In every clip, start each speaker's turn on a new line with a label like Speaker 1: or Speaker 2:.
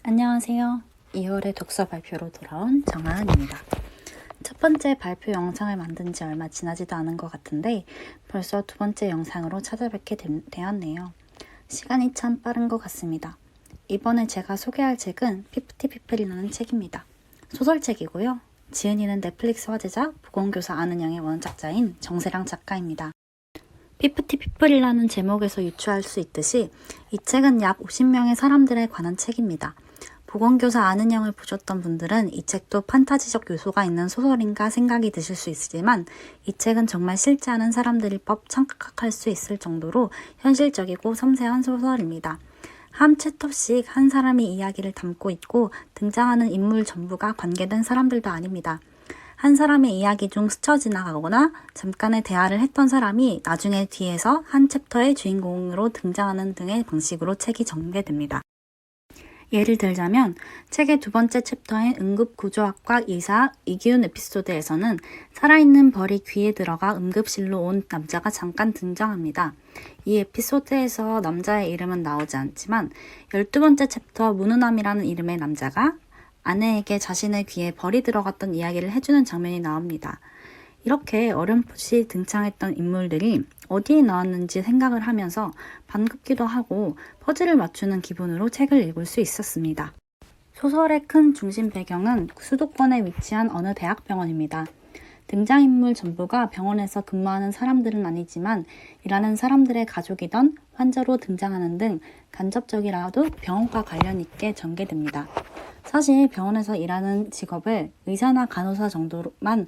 Speaker 1: 안녕하세요. 2월의 독서 발표로 돌아온 정아은입니다. 첫 번째 발표 영상을 만든 지 얼마 지나지도 않은 것 같은데 벌써 두 번째 영상으로 찾아뵙게 되었네요. 시간이 참 빠른 것 같습니다. 이번에 제가 소개할 책은 피프티 피플이라는 책입니다. 소설책이고요. 지은이는 넷플릭스 화제작 보건교사 아는영의 원작자인 정세랑 작가입니다. 피프티 피플이라는 제목에서 유추할 수 있듯이 이 책은 약 50명의 사람들에 관한 책입니다. 보건교사 아는영을 보셨던 분들은 이 책도 판타지적 요소가 있는 소설인가 생각이 드실 수 있지만 이 책은 정말 실제 하는 사람들일 법 착각할 수 있을 정도로 현실적이고 섬세한 소설입니다. 한 챕터씩 한 사람의 이야기를 담고 있고 등장하는 인물 전부가 관계된 사람들도 아닙니다. 한 사람의 이야기 중 스쳐 지나가거나 잠깐의 대화를 했던 사람이 나중에 뒤에서 한 챕터의 주인공으로 등장하는 등의 방식으로 책이 전개됩니다. 예를 들자면 책의 두 번째 챕터인 응급구조학과 의사 이기훈 에피소드에서는 살아있는 벌이 귀에 들어가 응급실로 온 남자가 잠깐 등장합니다. 이 에피소드에서 남자의 이름은 나오지 않지만 12번째 챕터 문우남이라는 이름의 남자가 아내에게 자신의 귀에 벌이 들어갔던 이야기를 해주는 장면이 나옵니다. 이렇게 어렴풋이 등장했던 인물들이 어디에 나왔는지 생각을 하면서 반갑기도 하고 퍼즐을 맞추는 기분으로 책을 읽을 수 있었습니다. 소설의 큰 중심 배경은 수도권에 위치한 어느 대학병원입니다. 등장인물 전부가 병원에서 근무하는 사람들은 아니지만 일하는 사람들의 가족이던 환자로 등장하는 등 간접적이라도 병원과 관련 있게 전개됩니다. 사실 병원에서 일하는 직업을 의사나 간호사 정도만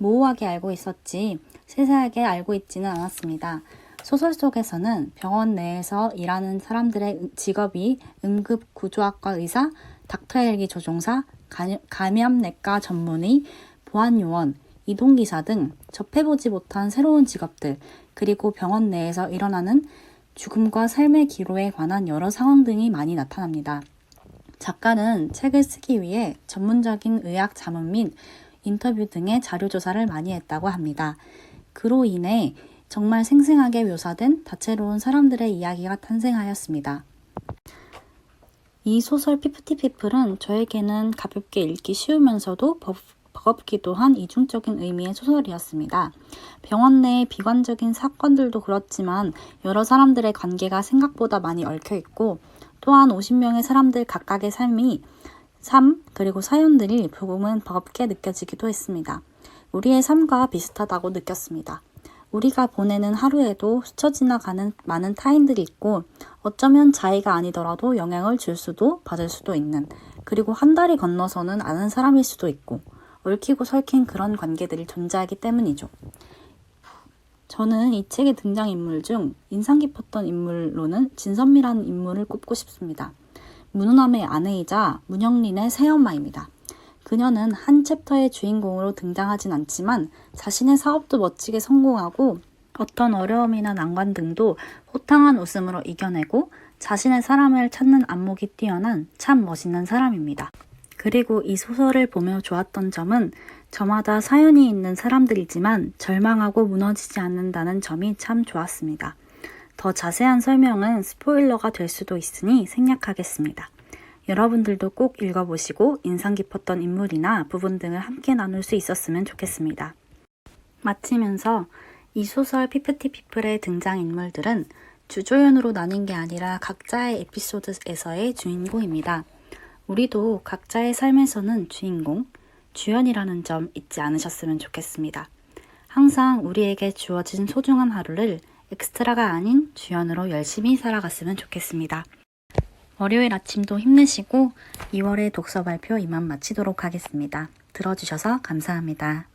Speaker 1: 모호하게 알고 있었지 세세하게 알고 있지는 않았습니다. 소설 속에서는 병원 내에서 일하는 사람들의 직업이 응급구조학과 의사, 닥터 헬기 조종사, 감염내과 전문의, 보안요원, 이동기사 등 접해보지 못한 새로운 직업들, 그리고 병원 내에서 일어나는 죽음과 삶의 기로에 관한 여러 상황 등이 많이 나타납니다. 작가는 책을 쓰기 위해 전문적인 의학 자문 및 인터뷰 등의 자료 조사를 많이 했다고 합니다. 그로 인해 정말 생생하게 묘사된 다채로운 사람들의 이야기가 탄생하였습니다. 이 소설 피프티 피플은 저에게는 가볍게 읽기 쉬우면서도 버겁기도 한 이중적인 의미의 소설이었습니다. 병원 내의 비관적인 사건들도 그렇지만 여러 사람들의 관계가 생각보다 많이 얽혀있고 또한 50명의 사람들 각각의 삶 그리고 사연들이 조금은 버겁게 느껴지기도 했습니다. 우리의 삶과 비슷하다고 느꼈습니다. 우리가 보내는 하루에도 스쳐 지나가는 많은 타인들이 있고 어쩌면 자의가 아니더라도 영향을 줄 수도 받을 수도 있는, 그리고 한 달이 건너서는 아는 사람일 수도 있고 얽히고 설킨 그런 관계들이 존재하기 때문이죠. 저는 이 책의 등장인물 중 인상 깊었던 인물로는 진선미라는 인물을 꼽고 싶습니다. 문우남의 아내이자 문영린의 새엄마입니다. 그녀는 한 챕터의 주인공으로 등장하진 않지만 자신의 사업도 멋지게 성공하고 어떤 어려움이나 난관 등도 호탕한 웃음으로 이겨내고 자신의 사람을 찾는 안목이 뛰어난 참 멋있는 사람입니다. 그리고 이 소설을 보며 좋았던 점은 저마다 사연이 있는 사람들이지만 절망하고 무너지지 않는다는 점이 참 좋았습니다. 더 자세한 설명은 스포일러가 될 수도 있으니 생략하겠습니다. 여러분들도 꼭 읽어보시고 인상 깊었던 인물이나 부분 등을 함께 나눌 수 있었으면 좋겠습니다. 마치면서 이 소설 피프티 피플의 등장인물들은 주조연으로 나뉜 게 아니라 각자의 에피소드에서의 주인공입니다. 우리도 각자의 삶에서는 주인공, 주연이라는 점 잊지 않으셨으면 좋겠습니다. 항상 우리에게 주어진 소중한 하루를 엑스트라가 아닌 주연으로 열심히 살아갔으면 좋겠습니다. 월요일 아침도 힘내시고 2월의 독서 발표 이만 마치도록 하겠습니다. 들어주셔서 감사합니다.